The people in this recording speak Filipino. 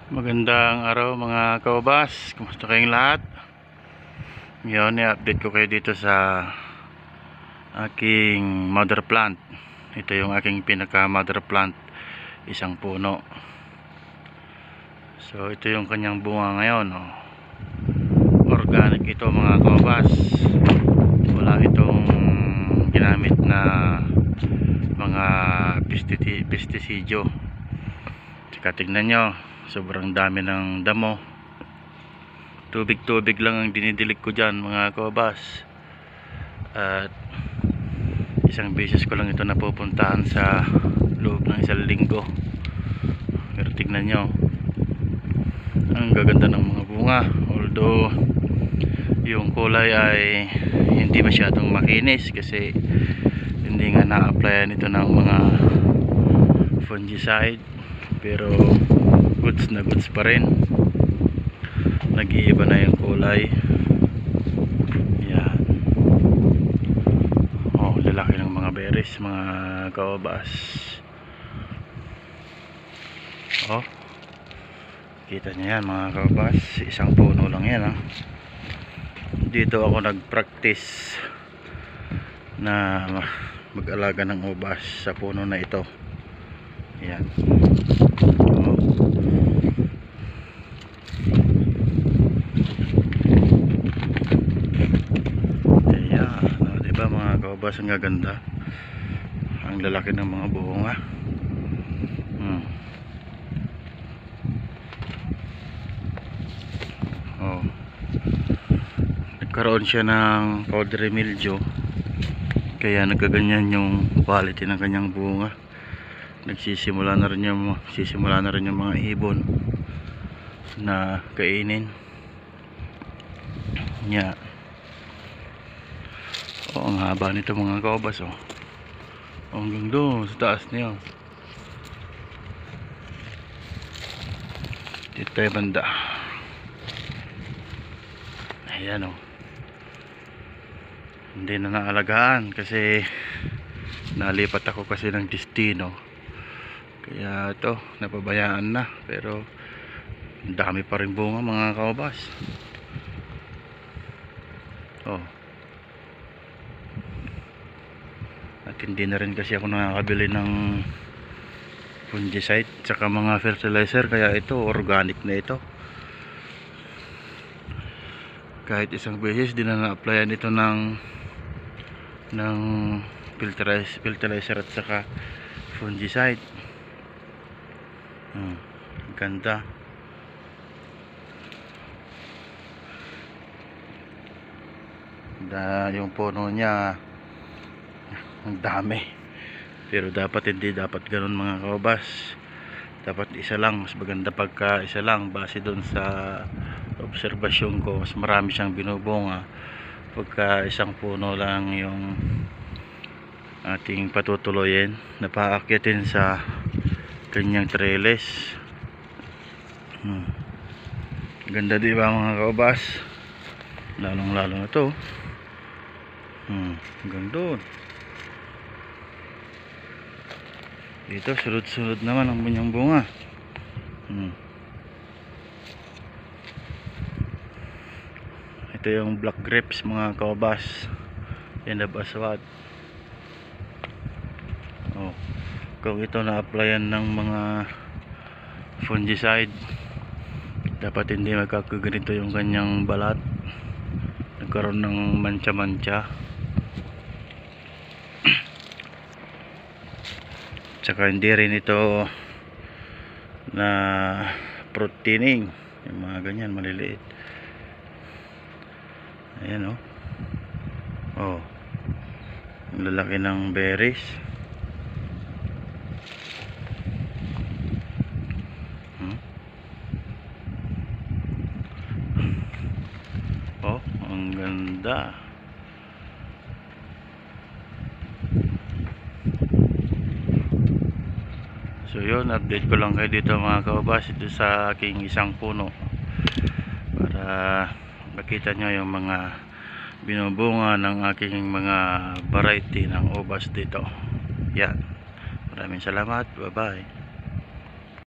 Magandang araw mga kaubas, kumusta kayong lahat? Ngayon i-update ko kayo dito sa aking mother plant. Ito yung aking pinaka mother plant, isang puno. So ito yung kanyang bunga ngayon, oh. Organic ito mga kaubas, wala itong ginamit na mga pestisidyo. Tsaka tignan nyo, sobrang dami ng damo. Tubig lang ang dinidilig ko dyan mga kaubas. At isang beses ko lang ito napupuntahan sa loob ng isang linggo. Pero tignan nyo, ang gaganda ng mga bunga. Although yung kulay ay hindi masyadong makinis kasi hindi nga na-applyan ito ng mga fungicide, pero goods na goods pa rin. Nag-iiba na yung kulay. Yan. Oh, lalaki ng mga berries mga kaubas. Oh, kita niya yan mga kaubas, isang puno lang yan, ha? Dito ako nag-practice na mag-alaga ng ubas sa puno na ito. Yan. Oh. Diba mga kaubas, ang gaganda, ang lalaki ng mga bunga. Oh, nagkaroon siya ng powdery mildew, kaya nagkaganyan yung quality ng kanyang bunga. Nagsisimula na rin yung mga ibon na kainin niya. Oh, ang haba nito mga kaubas, oh. Hanggang doon sa taas niya. Dito tayo banda. Ayan, oh. Hindi na naalagaan kasi nalipat ako kasi ng destino, kaya ito napabayaan na. Pero dami pa rin bunga mga kaubas. Oh, at hindi na rin kasi ako nakakabili ng fungicide tsaka mga fertilizer, kaya ito organic na ito. Kahit isang beses din na na-applyan ito ng fertilizer at saka fungicide. Ganda. Yung puno niya ang dami, pero hindi dapat ganun mga kaubas. Dapat isa lang, mas maganda pagka isa lang. Base doon sa obserbasyon ko, mas marami siyang binubunga pagka isang puno lang yung ating patutuloyin na paakyatin sa kanyang trellis. Ganda diba mga kaubas, lalong lalo na to. Hanggang doon. Dito sunod-sunod naman ang bunyang bunga. Ito yung black grapes mga kaubas, yan na baswat. Oh, kung ito na-applyan ng mga fungicide, dapat hindi magkakaganito yung kanyang balat, nagkaroon ng mancha-mancha. Tsaka hindi rin ito na proteining, yung mga ganyan maliliit. Ayan, oh. Oh, ang lalaki ng berries. Oh, ang ganda. So yun, update ko lang kayo dito mga kaubas, dito sa aking isang puno, para makita nyo yung mga binubunga ng aking mga variety ng ubas dito. Yan, maraming salamat, bye bye.